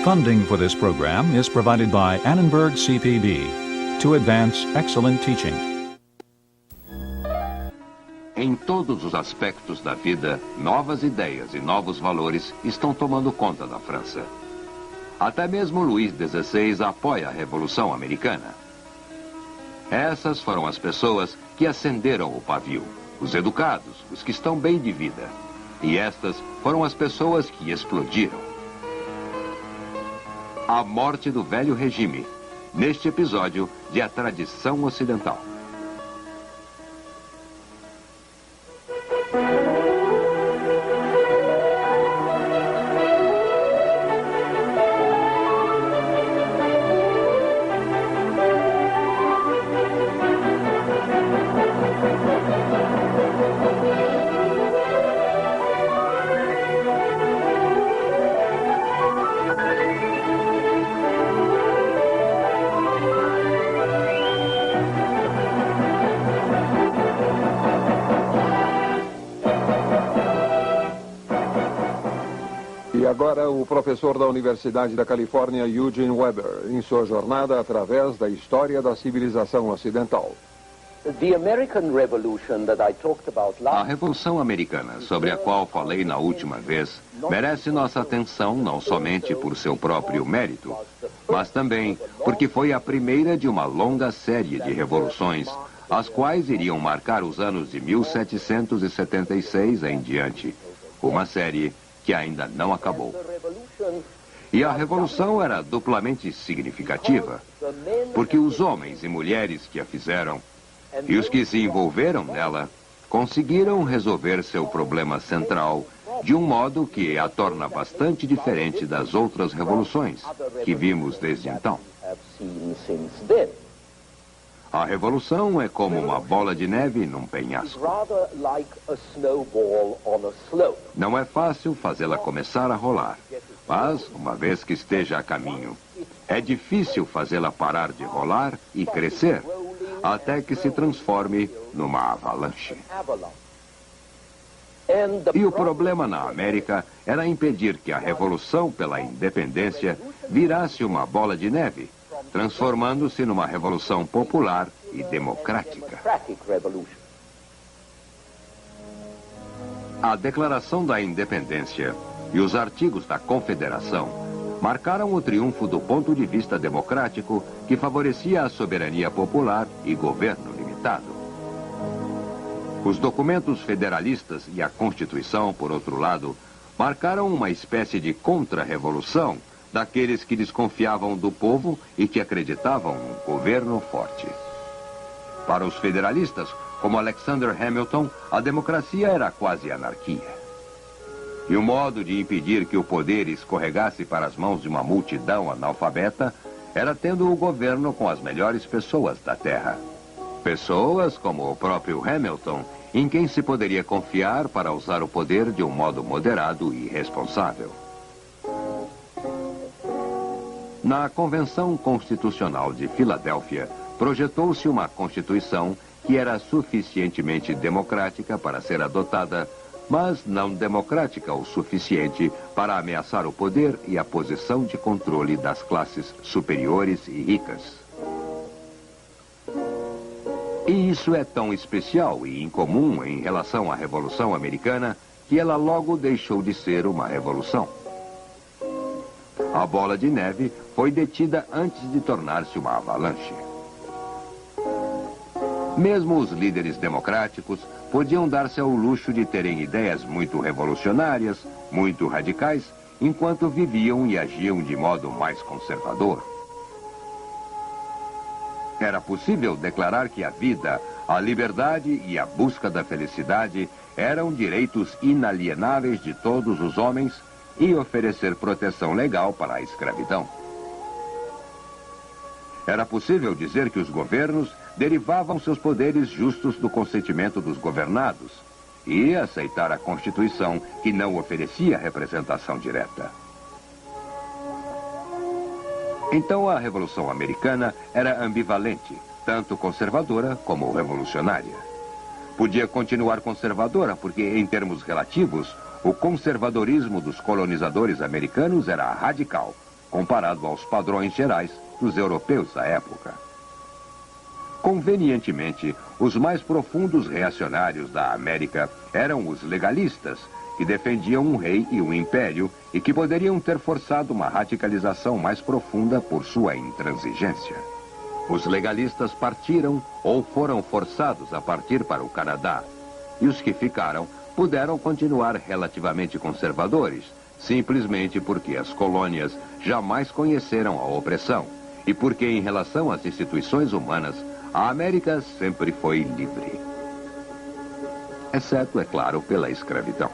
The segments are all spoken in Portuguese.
Funding for this program is provided by Annenberg CPB to advance excellent teaching. Em todos os aspectos da vida, novas ideias e novos valores estão tomando conta da França. Até mesmo Luís XVI apoia a Revolução Americana. Essas foram as pessoas que acenderam o pavio, os educados, os que estão bem de vida. E estas foram as pessoas que explodiram. A morte do velho regime, neste episódio de A Tradição Ocidental. E agora o professor da Universidade da Califórnia, Eugene Weber, em sua jornada através da história da civilização ocidental. A Revolução Americana, sobre a qual falei na última vez, merece nossa atenção não somente por seu próprio mérito, mas também porque foi a primeira de uma longa série de revoluções, as quais iriam marcar os anos de 1776 em diante. Uma série que ainda não acabou. E a Revolução era duplamente significativa, porque os homens e mulheres que a fizeram e os que se envolveram nela conseguiram resolver seu problema central de um modo que a torna bastante diferente das outras revoluções que vimos desde então. A revolução é como uma bola de neve num penhasco. Não é fácil fazê-la começar a rolar, mas, uma vez que esteja a caminho, é difícil fazê-la parar de rolar e crescer, até que se transforme numa avalanche. E o problema na América era impedir que a revolução pela independência virasse uma bola de neve, transformando-se numa revolução popular e democrática. A Declaração da Independência e os artigos da Confederação marcaram o triunfo do ponto de vista democrático que favorecia a soberania popular e governo limitado. Os documentos federalistas e a Constituição, por outro lado, marcaram uma espécie de contra-revolução daqueles que desconfiavam do povo e que acreditavam num governo forte. Para os federalistas, como Alexander Hamilton, a democracia era quase anarquia. E o modo de impedir que o poder escorregasse para as mãos de uma multidão analfabeta era tendo o governo com as melhores pessoas da terra. Pessoas como o próprio Hamilton, em quem se poderia confiar para usar o poder de um modo moderado e responsável. Na Convenção Constitucional de Filadélfia, projetou-se uma Constituição que era suficientemente democrática para ser adotada, mas não democrática o suficiente para ameaçar o poder e a posição de controle das classes superiores e ricas. E isso é tão especial e incomum em relação à Revolução Americana que ela logo deixou de ser uma revolução. A bola de neve foi detida antes de tornar-se uma avalanche. Mesmo os líderes democráticos podiam dar-se ao luxo de terem ideias muito revolucionárias, muito radicais, enquanto viviam e agiam de modo mais conservador. Era possível declarar que a vida, a liberdade e a busca da felicidade eram direitos inalienáveis de todos os homens e oferecer proteção legal para a escravidão. Era possível dizer que os governos derivavam seus poderes justos do consentimento dos governados e aceitar a Constituição que não oferecia representação direta. Então a Revolução Americana era ambivalente, tanto conservadora como revolucionária. Podia continuar conservadora porque, em termos relativos, o conservadorismo dos colonizadores americanos era radical, comparado aos padrões gerais dos europeus da época. Convenientemente, os mais profundos reacionários da América eram os legalistas, que defendiam um rei e um império e que poderiam ter forçado uma radicalização mais profunda por sua intransigência. Os legalistas partiram ou foram forçados a partir para o Canadá, e os que ficaram puderam continuar relativamente conservadores, simplesmente porque as colônias jamais conheceram a opressão e porque, em relação às instituições humanas, a América sempre foi livre. Exceto, é claro, pela escravidão.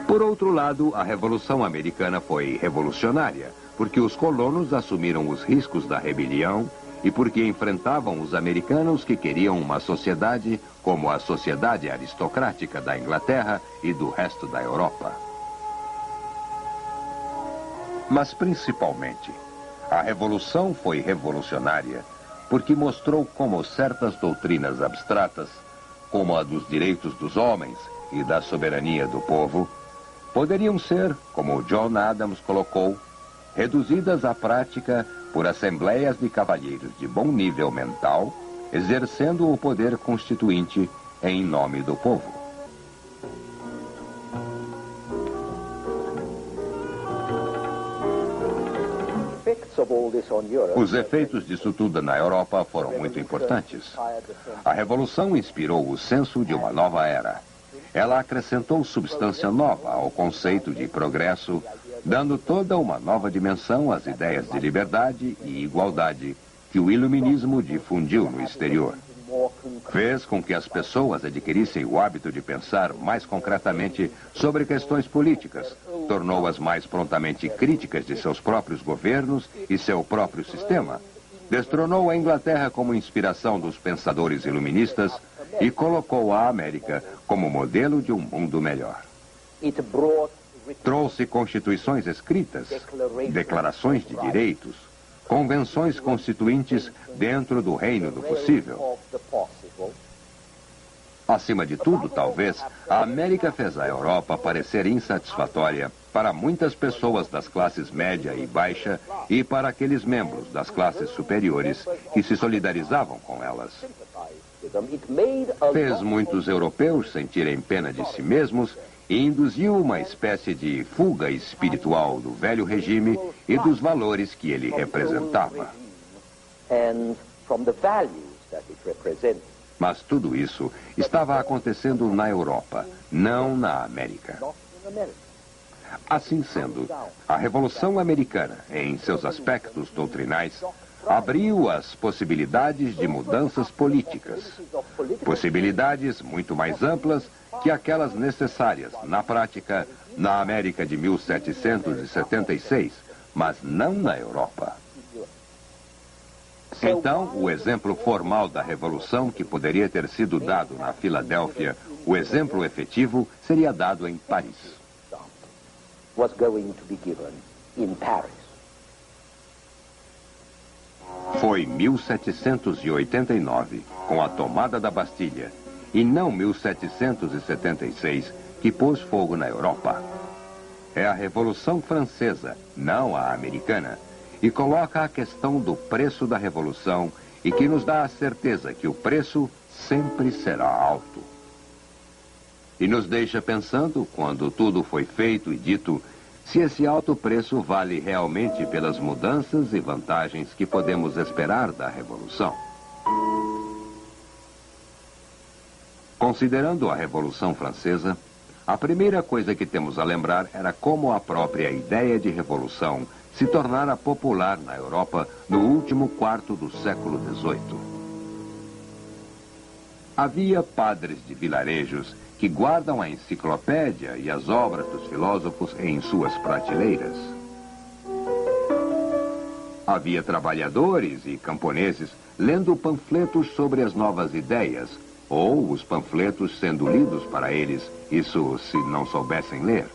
Por outro lado, a Revolução Americana foi revolucionária, porque os colonos assumiram os riscos da rebelião e porque enfrentavam os americanos que queriam uma sociedade como a sociedade aristocrática da Inglaterra e do resto da Europa. Mas, principalmente, a Revolução foi revolucionária porque mostrou como certas doutrinas abstratas, como a dos direitos dos homens e da soberania do povo, poderiam ser, como John Adams colocou, reduzidas à prática por assembleias de cavalheiros de bom nível mental, exercendo o poder constituinte em nome do povo. Os efeitos disso tudo na Europa foram muito importantes. A Revolução inspirou o senso de uma nova era. Ela acrescentou substância nova ao conceito de progresso, dando toda uma nova dimensão às ideias de liberdade e igualdade que o iluminismo difundiu no exterior. Fez com que as pessoas adquirissem o hábito de pensar mais concretamente sobre questões políticas, tornou-as mais prontamente críticas de seus próprios governos e seu próprio sistema, destronou a Inglaterra como inspiração dos pensadores iluministas e colocou a América como modelo de um mundo melhor. Trouxe constituições escritas, declarações de direitos, convenções constituintes dentro do reino do possível. Acima de tudo, talvez, a América fez a Europa parecer insatisfatória para muitas pessoas das classes média e baixa e para aqueles membros das classes superiores que se solidarizavam com elas. Fez muitos europeus sentirem pena de si mesmos e induziu uma espécie de fuga espiritual do velho regime e dos valores que ele representava. Mas tudo isso estava acontecendo na Europa, não na América. Assim sendo, a Revolução Americana, em seus aspectos doutrinais, abriu as possibilidades de mudanças políticas. Possibilidades muito mais amplas que aquelas necessárias, na prática, na América de 1776, mas não na Europa. Então, o exemplo formal da Revolução que poderia ter sido dado na Filadélfia, o exemplo efetivo seria dado em Paris. Foi 1789, com a tomada da Bastilha, e não 1776, que pôs fogo na Europa. É a Revolução Francesa, não a americana, e coloca a questão do preço da Revolução e que nos dá a certeza que o preço sempre será alto. E nos deixa pensando, quando tudo foi feito e dito, se esse alto preço vale realmente pelas mudanças e vantagens que podemos esperar da Revolução. Considerando a Revolução Francesa, a primeira coisa que temos a lembrar era como a própria ideia de revolução se tornara popular na Europa no último quarto do século XVIII. Havia padres de vilarejos que guardam a enciclopédia e as obras dos filósofos em suas prateleiras. Havia trabalhadores e camponeses lendo panfletos sobre as novas ideias, ou os panfletos sendo lidos para eles, isso se não soubessem ler.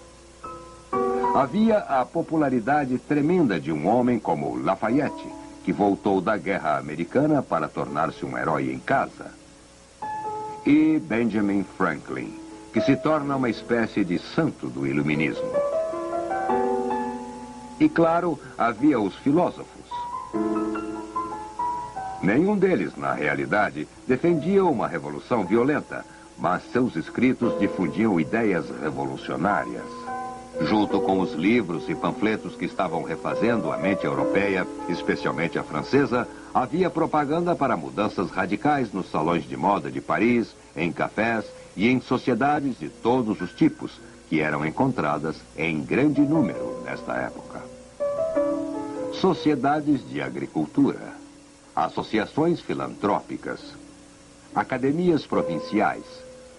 Havia a popularidade tremenda de um homem como Lafayette, que voltou da guerra americana para tornar-se um herói em casa. E Benjamin Franklin, que se torna uma espécie de santo do iluminismo. E claro, havia os filósofos. Nenhum deles, na realidade, defendia uma revolução violenta, mas seus escritos difundiam ideias revolucionárias. Junto com os livros e panfletos que estavam refazendo a mente europeia, especialmente a francesa, havia propaganda para mudanças radicais nos salões de moda de Paris, em cafés e em sociedades de todos os tipos, que eram encontradas em grande número nesta época. Sociedades de agricultura, associações filantrópicas, academias provinciais,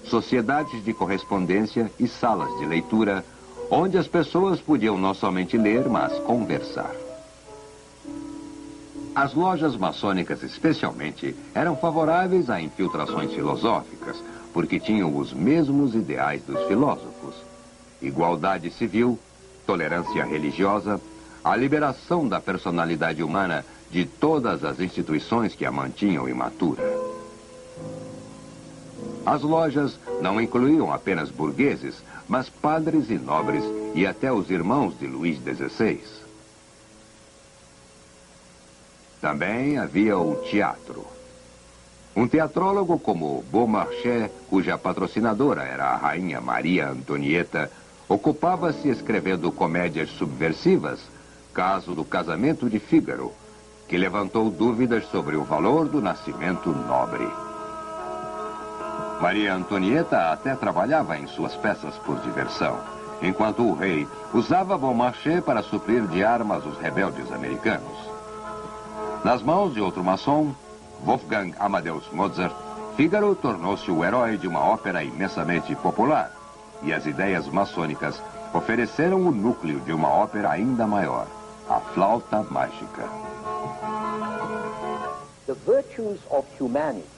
sociedades de correspondência e salas de leitura, onde as pessoas podiam não somente ler, mas conversar. As lojas maçônicas, especialmente, eram favoráveis a infiltrações filosóficas, porque tinham os mesmos ideais dos filósofos: igualdade civil, tolerância religiosa, a liberação da personalidade humana de todas as instituições que a mantinham imatura. As lojas não incluíam apenas burgueses, mas padres e nobres e até os irmãos de Luís XVI. Também havia o teatro. Um teatrólogo como Beaumarchais, cuja patrocinadora era a rainha Maria Antonieta, ocupava-se escrevendo comédias subversivas, caso do casamento de Fígaro, que levantou dúvidas sobre o valor do nascimento nobre. Maria Antonieta até trabalhava em suas peças por diversão, enquanto o rei usava Beaumarchais para suprir de armas os rebeldes americanos. Nas mãos de outro maçom, Wolfgang Amadeus Mozart, Fígaro tornou-se o herói de uma ópera imensamente popular, e as ideias maçônicas ofereceram o núcleo de uma ópera ainda maior, a Flauta Mágica.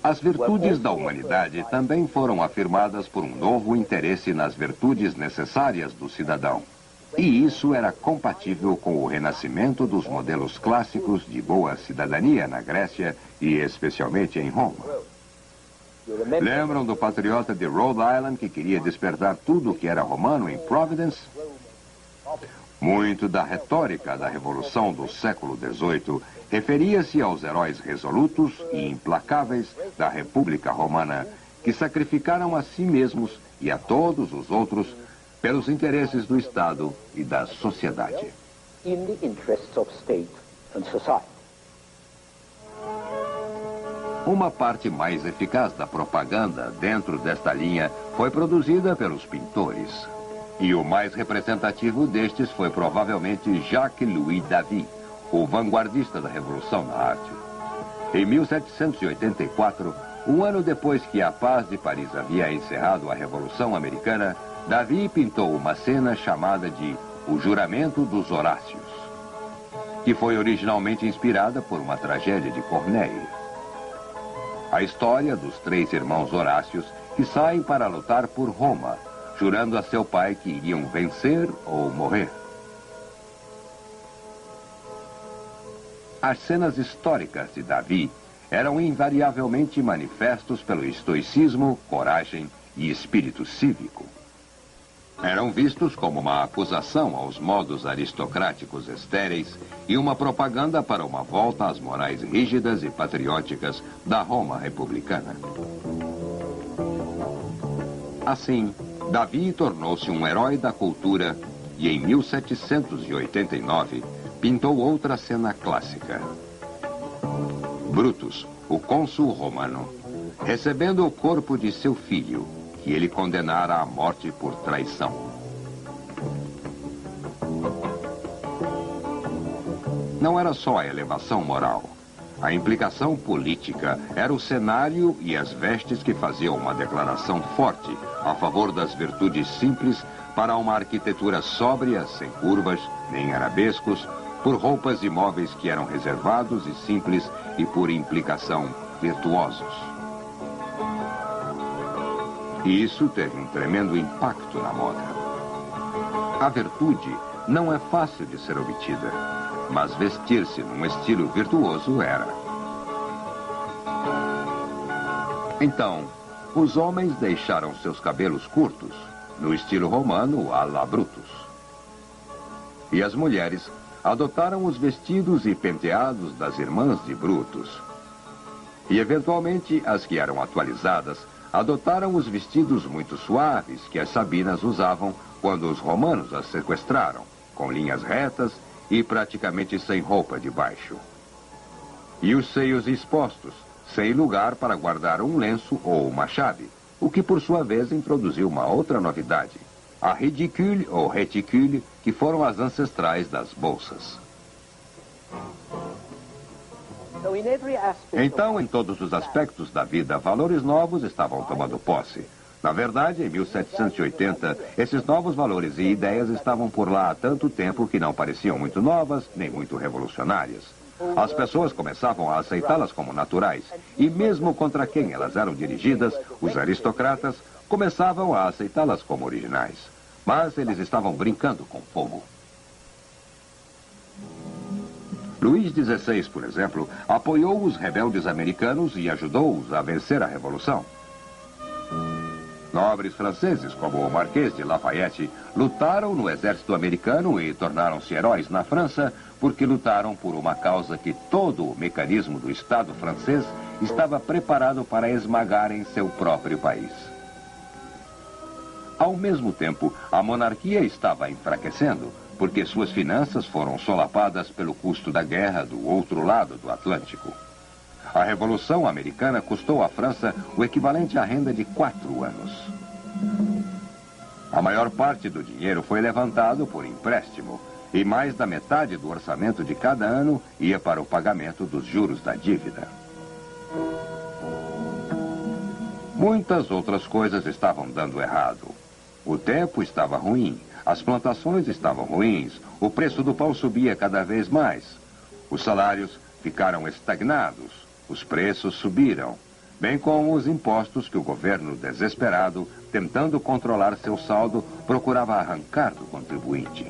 As virtudes da humanidade também foram afirmadas por um novo interesse nas virtudes necessárias do cidadão. E isso era compatível com o renascimento dos modelos clássicos de boa cidadania na Grécia e especialmente em Roma. Lembram do patriota de Rhode Island que queria despertar tudo o que era romano em Providence? Muito da retórica da Revolução do século XVIII referia-se aos heróis resolutos e implacáveis da República Romana, que sacrificaram a si mesmos e a todos os outros pelos interesses do Estado e da sociedade. Uma parte mais eficaz da propaganda dentro desta linha foi produzida pelos pintores. E o mais representativo destes foi provavelmente Jacques-Louis David, o vanguardista da Revolução na Arte. Em 1784, um ano depois que a paz de Paris havia encerrado a Revolução Americana, David pintou uma cena chamada de O Juramento dos Horácios, que foi originalmente inspirada por uma tragédia de Corneille. A história dos 3 irmãos Horácios que saem para lutar por Roma, jurando a seu pai que iriam vencer ou morrer. As cenas históricas de David eram invariavelmente manifestos pelo estoicismo, coragem e espírito cívico. Eram vistos como uma acusação aos modos aristocráticos estéreis e uma propaganda para uma volta às morais rígidas e patrióticas da Roma republicana. Assim, David tornou-se um herói da cultura e em 1789 pintou outra cena clássica. Brutus, o cônsul romano, recebendo o corpo de seu filho, que ele condenara à morte por traição. Não era só a elevação moral. A implicação política era o cenário e as vestes que faziam uma declaração forte a favor das virtudes simples para uma arquitetura sóbria, sem curvas, nem arabescos, por roupas e móveis que eram reservados e simples e por implicação virtuosos. E isso teve um tremendo impacto na moda. A virtude não é fácil de ser obtida, mas vestir-se num estilo virtuoso era. Então, os homens deixaram seus cabelos curtos, no estilo romano à la Brutus. E as mulheres adotaram os vestidos e penteados das irmãs de Brutus. E, eventualmente, as que eram atualizadas adotaram os vestidos muito suaves que as sabinas usavam quando os romanos as sequestraram, com linhas retas e praticamente sem roupa de baixo. E os seios expostos, sem lugar para guardar um lenço ou uma chave, o que por sua vez introduziu uma outra novidade, a ridicule ou reticule, que foram as ancestrais das bolsas. Então, em todos os aspectos da vida, valores novos estavam tomando posse. Na verdade, em 1780, esses novos valores e ideias estavam por lá há tanto tempo que não pareciam muito novas, nem muito revolucionárias. As pessoas começavam a aceitá-las como naturais, e mesmo contra quem elas eram dirigidas, os aristocratas começavam a aceitá-las como originais. Mas eles estavam brincando com fogo. Luís XVI, por exemplo, apoiou os rebeldes americanos e ajudou-os a vencer a Revolução. Nobres franceses, como o Marquês de Lafayette, lutaram no exército americano e tornaram-se heróis na França porque lutaram por uma causa que todo o mecanismo do Estado francês estava preparado para esmagar em seu próprio país. Ao mesmo tempo, a monarquia estava enfraquecendo, porque suas finanças foram solapadas pelo custo da guerra do outro lado do Atlântico. A Revolução Americana custou à França o equivalente à renda de 4 anos. A maior parte do dinheiro foi levantado por empréstimo, e mais da metade do orçamento de cada ano ia para o pagamento dos juros da dívida. Muitas outras coisas estavam dando errado. O tempo estava ruim, as plantações estavam ruins, o preço do pão subia cada vez mais. Os salários ficaram estagnados, os preços subiram, bem como os impostos que o governo, desesperado, tentando controlar seu saldo, procurava arrancar do contribuinte.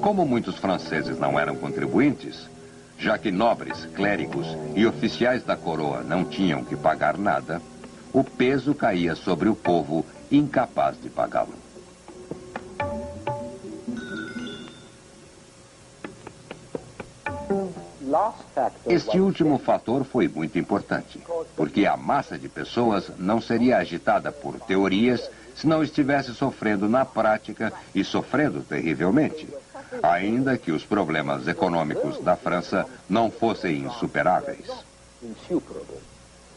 Como muitos franceses não eram contribuintes, já que nobres, clérigos e oficiais da coroa não tinham que pagar nada, o peso caía sobre o povo incapaz de pagá-lo. Este último fator foi muito importante, porque a massa de pessoas não seria agitada por teorias se não estivesse sofrendo na prática e sofrendo terrivelmente, ainda que os problemas econômicos da França não fossem insuperáveis.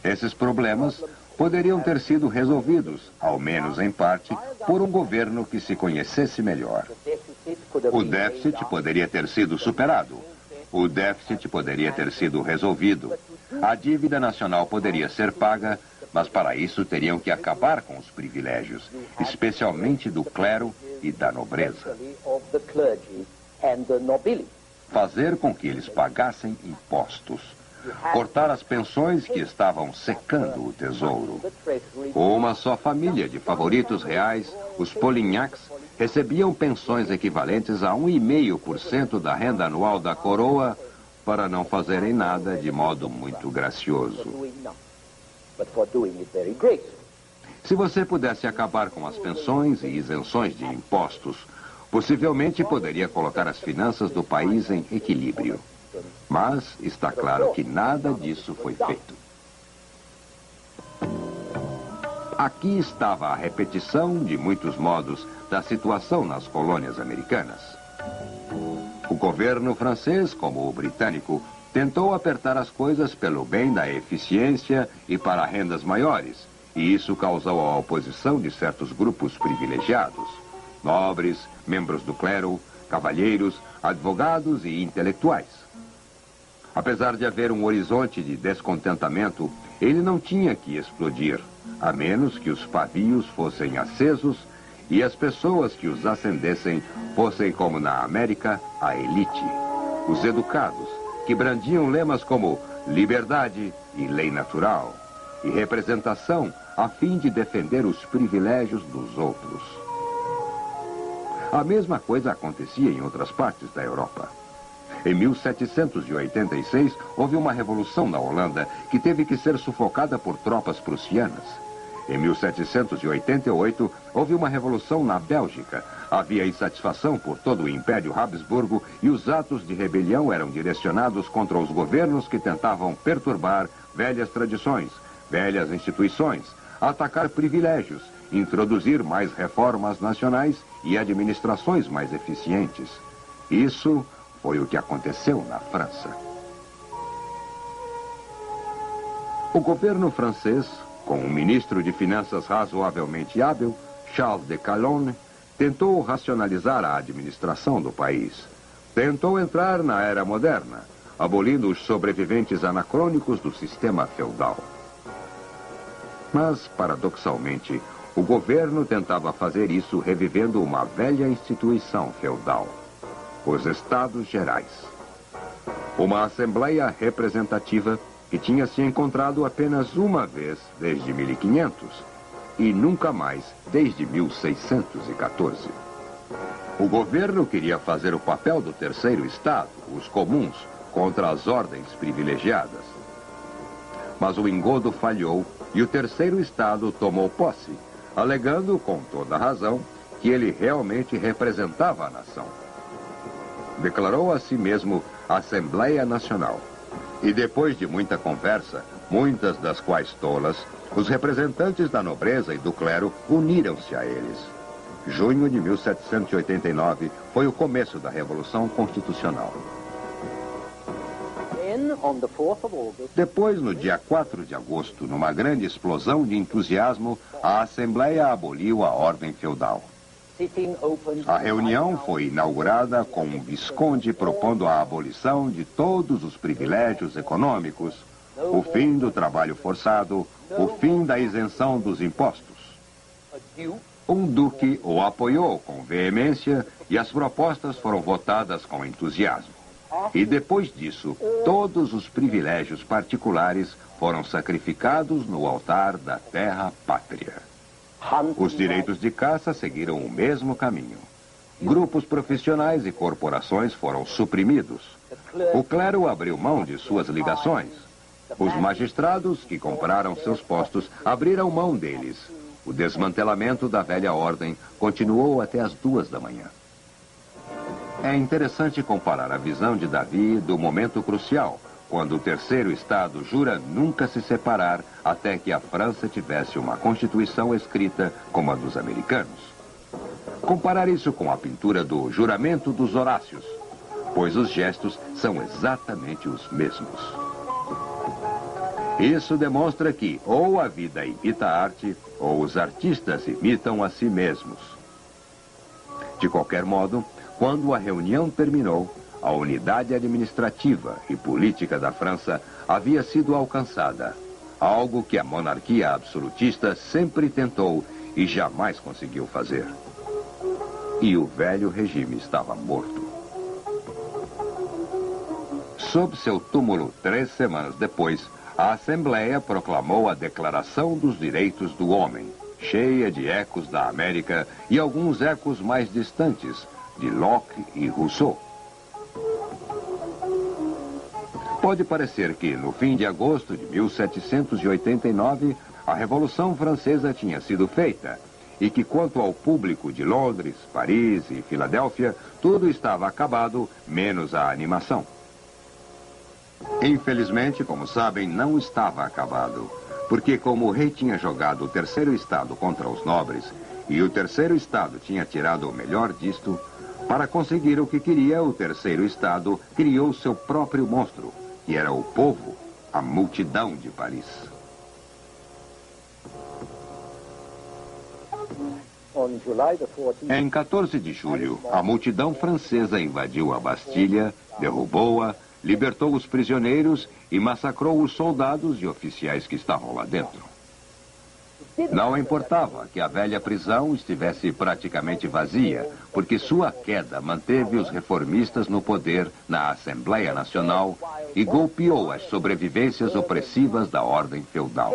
Esses problemas poderiam ter sido resolvidos, ao menos em parte, por um governo que se conhecesse melhor. O déficit poderia ter sido superado. O déficit poderia ter sido resolvido. A dívida nacional poderia ser paga, mas para isso teriam que acabar com os privilégios, especialmente do clero e da nobreza. Fazer com que eles pagassem impostos. Cortar as pensões que estavam secando o tesouro. Uma só família de favoritos reais, os Polignacs, recebiam pensões equivalentes a 1,5% da renda anual da coroa para não fazerem nada de modo muito gracioso. Se você pudesse acabar com as pensões e isenções de impostos, possivelmente poderia colocar as finanças do país em equilíbrio. Mas está claro que nada disso foi feito. Aqui estava a repetição, de muitos modos, da situação nas colônias americanas. O governo francês, como o britânico, tentou apertar as coisas pelo bem da eficiência e para rendas maiores, e isso causou a oposição de certos grupos privilegiados, nobres, membros do clero, cavalheiros, advogados e intelectuais. Apesar de haver um horizonte de descontentamento, ele não tinha que explodir, a menos que os pavios fossem acesos e as pessoas que os acendessem fossem, como na América, a elite, os educados, que brandiam lemas como liberdade e lei natural, e representação a fim de defender os privilégios dos outros. A mesma coisa acontecia em outras partes da Europa. Em 1786, houve uma revolução na Holanda que teve que ser sufocada por tropas prussianas. Em 1788, houve uma revolução na Bélgica. Havia insatisfação por todo o Império Habsburgo e os atos de rebelião eram direcionados contra os governos que tentavam perturbar velhas tradições, velhas instituições, atacar privilégios, introduzir mais reformas nacionais e administrações mais eficientes. Isso foi o que aconteceu na França. O governo francês, com um ministro de finanças razoavelmente hábil, Charles de Calonne, tentou racionalizar a administração do país. Tentou entrar na era moderna, abolindo os sobreviventes anacrônicos do sistema feudal. Mas, paradoxalmente, o governo tentava fazer isso revivendo uma velha instituição feudal: os Estados Gerais. Uma assembleia representativa que tinha se encontrado apenas uma vez desde 1500 e nunca mais desde 1614. O governo queria fazer o papel do terceiro Estado, os comuns, contra as ordens privilegiadas. Mas o engodo falhou e o terceiro Estado tomou posse, alegando com toda razão que ele realmente representava a nação. Declarou a si mesmo Assembleia Nacional. E depois de muita conversa, muitas das quais tolas, os representantes da nobreza e do clero uniram-se a eles. Junho de 1789 foi o começo da Revolução Constitucional. Depois, no dia 4 de agosto, numa grande explosão de entusiasmo, a Assembleia aboliu a ordem feudal. A reunião foi inaugurada com um visconde propondo a abolição de todos os privilégios econômicos, o fim do trabalho forçado, o fim da isenção dos impostos. Um duque o apoiou com veemência e as propostas foram votadas com entusiasmo. E depois disso, todos os privilégios particulares foram sacrificados no altar da terra-pátria. Os direitos de caça seguiram o mesmo caminho. Grupos profissionais e corporações foram suprimidos. O clero abriu mão de suas ligações. Os magistrados que compraram seus postos abriram mão deles. O desmantelamento da velha ordem continuou até as 2 da manhã. É interessante comparar a visão de Davi do momento crucial, quando o terceiro Estado jura nunca se separar até que a França tivesse uma Constituição escrita como a dos americanos. Comparar isso com a pintura do Juramento dos Horácios, pois os gestos são exatamente os mesmos. Isso demonstra que ou a vida imita a arte, ou os artistas imitam a si mesmos. De qualquer modo, quando a reunião terminou, a unidade administrativa e política da França havia sido alcançada, algo que a monarquia absolutista sempre tentou e jamais conseguiu fazer. E o velho regime estava morto. Sob seu túmulo 3 semanas depois, a Assembleia proclamou a Declaração dos Direitos do Homem, cheia de ecos da América e alguns ecos mais distantes, de Locke e Rousseau. Pode parecer que, no fim de agosto de 1789, a Revolução Francesa tinha sido feita e que, quanto ao público de Londres, Paris e Filadélfia, tudo estava acabado, menos a animação. Infelizmente, como sabem, não estava acabado, porque como o rei tinha jogado o terceiro Estado contra os nobres e o terceiro Estado tinha tirado o melhor disto, para conseguir o que queria, o terceiro Estado criou seu próprio monstro, que era o povo, a multidão de Paris. Em 14 de julho, a multidão francesa invadiu a Bastilha, derrubou-a, libertou os prisioneiros e massacrou os soldados e oficiais que estavam lá dentro. Não importava que a velha prisão estivesse praticamente vazia, porque sua queda manteve os reformistas no poder na Assembleia Nacional e golpeou as sobrevivências opressivas da ordem feudal.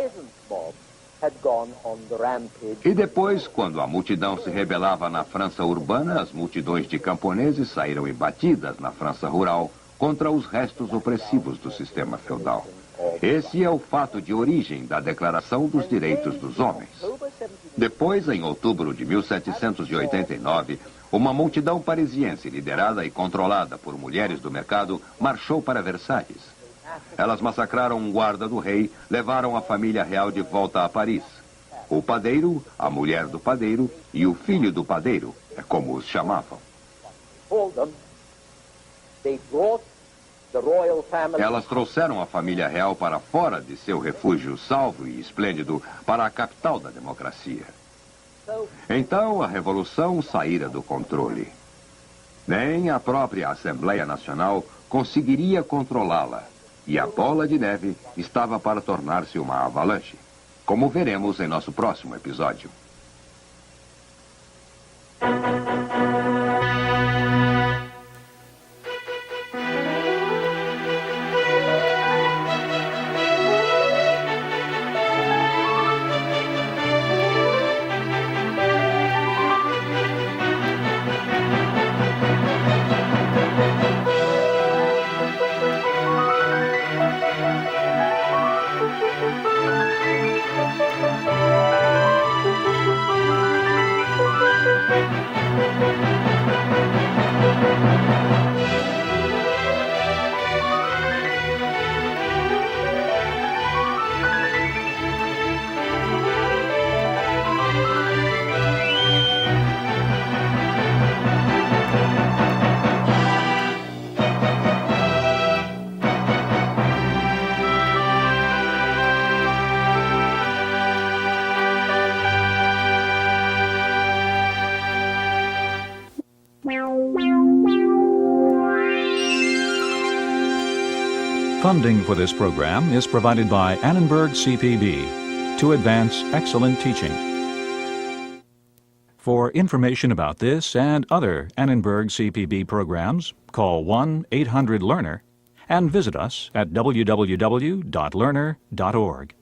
E depois, quando a multidão se rebelava na França urbana, as multidões de camponeses saíram embatidas na França rural contra os restos opressivos do sistema feudal. Esse é o fato de origem da Declaração dos Direitos dos Homens. Depois, em outubro de 1789, uma multidão parisiense liderada e controlada por mulheres do mercado marchou para Versalhes. Elas massacraram um guarda do rei, levaram a família real de volta a Paris. O padeiro, a mulher do padeiro e o filho do padeiro, é como os chamavam. Elas trouxeram a família real para fora de seu refúgio salvo e esplêndido para a capital da democracia. Então a revolução saíra do controle. Nem a própria Assembleia Nacional conseguiria controlá-la. E a bola de neve estava para tornar-se uma avalanche, como veremos em nosso próximo episódio. Funding for this program is provided by Annenberg CPB to advance excellent teaching. For information about this and other Annenberg CPB programs, call 1-800-LEARNER and visit us at www.learner.org.